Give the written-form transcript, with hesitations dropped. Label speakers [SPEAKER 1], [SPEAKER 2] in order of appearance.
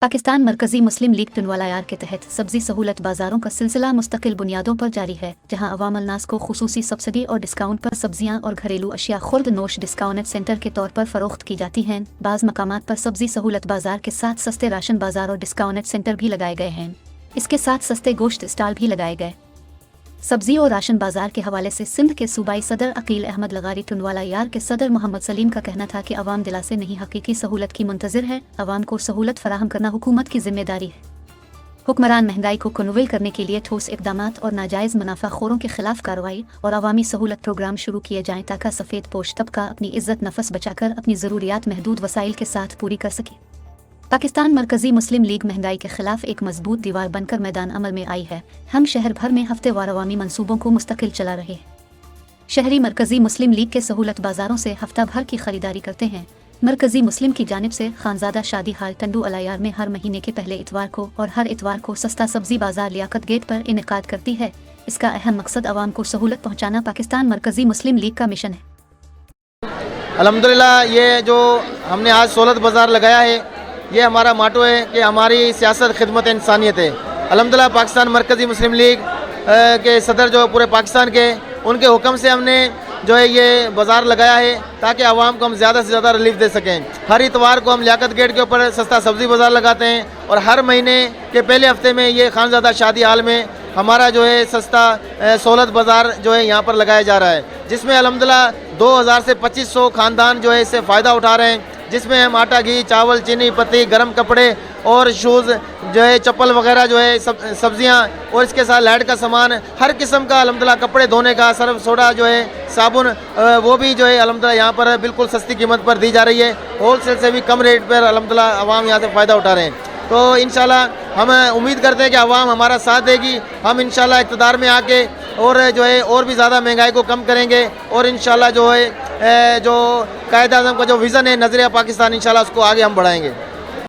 [SPEAKER 1] पाकिस्तान मरकजी मुस्लिम लीग टुनवाला के तहत सब्जी सहूलत बाजारों का सिलसिला मुस्तकिल बुनियादों पर जारी है, जहां अवाम अल-नास को खुसूसी सब्सिडी और डिस्काउंट पर सब्जियां और घरेलू अशिया खुर्द नोश डिस्काउंट सेंटर के तौर पर फरोख्त की जाती हैं। बाज़ मकामात पर सब्जी सहूलत बाजार के साथ सस्ते राशन बाजार और डिस्काउंट सेंटर भी लगाए गए हैं। इसके साथ सस्ते गोश्त स्टॉल भी लगाए गए। सब्जी और राशन बाजार के हवाले से सिंध के सूबाई सदर अकील अहमद लगारी टुनवाला यार के सदर मोहम्मद सलीम का कहना था कि अवाम दिला से नहीं हकीकी सहूलत की मुंतज़िर है। अवाम को सहूलत फराहम करना हुकूमत की जिम्मेदारी है। हुक्मरान महंगाई को कन्ट्रोल करने के लिए ठोस इक़दामात और नाजायज़ मुनाफाखोरों के खिलाफ कार्रवाई और अवामी सहूलत प्रोग्राम शुरू किए जाएँ ताकि सफ़ेद पोश तबका अपनी इज़्ज़त नफस बचाकर अपनी ज़रूरियात महदूद वसाइल के साथ पूरी कर सके। पाकिस्तान मरकजी मुस्लिम लीग महंगाई के खिलाफ एक मजबूत दीवार बनकर मैदान अमल में आई है। हम शहर भर में हफ्तेवार अवामी मंसूबों को मुस्तकिल चला रहे हैं। शहरी मरकजी मुस्लिम लीग के सहूलत बाजारों से हफ्ता भर की खरीदारी करते हैं। मरकजी मुस्लिम की जानिब से खानजादा शादी हाल टंडू अलायार में हर महीने के पहले इतवार को और हर इतवार को सस्ता सब्जी बाजार लियाकत गेट पर इनेकाद करती है। इसका अहम मकसद अवाम को सहूलत पहुँचाना पाकिस्तान मरकजी मुस्लिम लीग का मिशन है।
[SPEAKER 2] अल्हम्दुलिल्लाह ये जो हमने आज सहूलत बाजार लगाया है, ये हमारा माटो है कि हमारी सियासत खिदमत इंसानियत है। अल्हम्दुलिल्लाह पाकिस्तान मरकज़ी मुस्लिम लीग के सदर जो पूरे पाकिस्तान के, उनके हुक्म से हमने जो है ये बाज़ार लगाया है ताकि आवाम को हम ज़्यादा से ज़्यादा रिलीफ दे सकें। हर इतवार को हम लियाकत गेट के ऊपर सस्ता सब्ज़ी बाज़ार लगाते हैं और हर महीने के पहले हफ्ते में ये खानज़ादा शादी हाल में हमारा जो है सस्ता सहूलत बाज़ार जो है यहाँ पर लगाया जा रहा है, जिसमें अल्हम्दुलिल्लाह 2000 से 2500 ख़ानदान जो है इससे फ़ायदा उठा रहे हैं, जिसमें हम आटा, घी, चावल, चीनी, पत्ती, गर्म कपड़े और शूज़ जो है चप्पल वगैरह जो है सब्जियां और इसके साथ लाइट का सामान, हर किस्म का अल्हम्दुलिल्लाह कपड़े धोने का सर्फ, सोडा जो है साबुन, वो भी जो है अल्हम्दुलिल्लाह यहाँ पर बिल्कुल सस्ती कीमत पर दी जा रही है। होलसेल से भी कम रेट पर अल्हम्दुलिल्लाह आवाम यहाँ से फ़ायदा उठा रहे हैं। तो इंशाल्लाह हम उम्मीद करते हैं कि आवाम हमारा साथ देगी। हम इंशाल्लाह इक़्तिदार में आके और जो है और भी ज़्यादा महंगाई को कम करेंगे और इंशाल्लाह जो है जो कायद-ए-आज़म का जो विज़न है नज़रिया पाकिस्तान, इंशाल्लाह उसको आगे हम बढ़ाएंगे।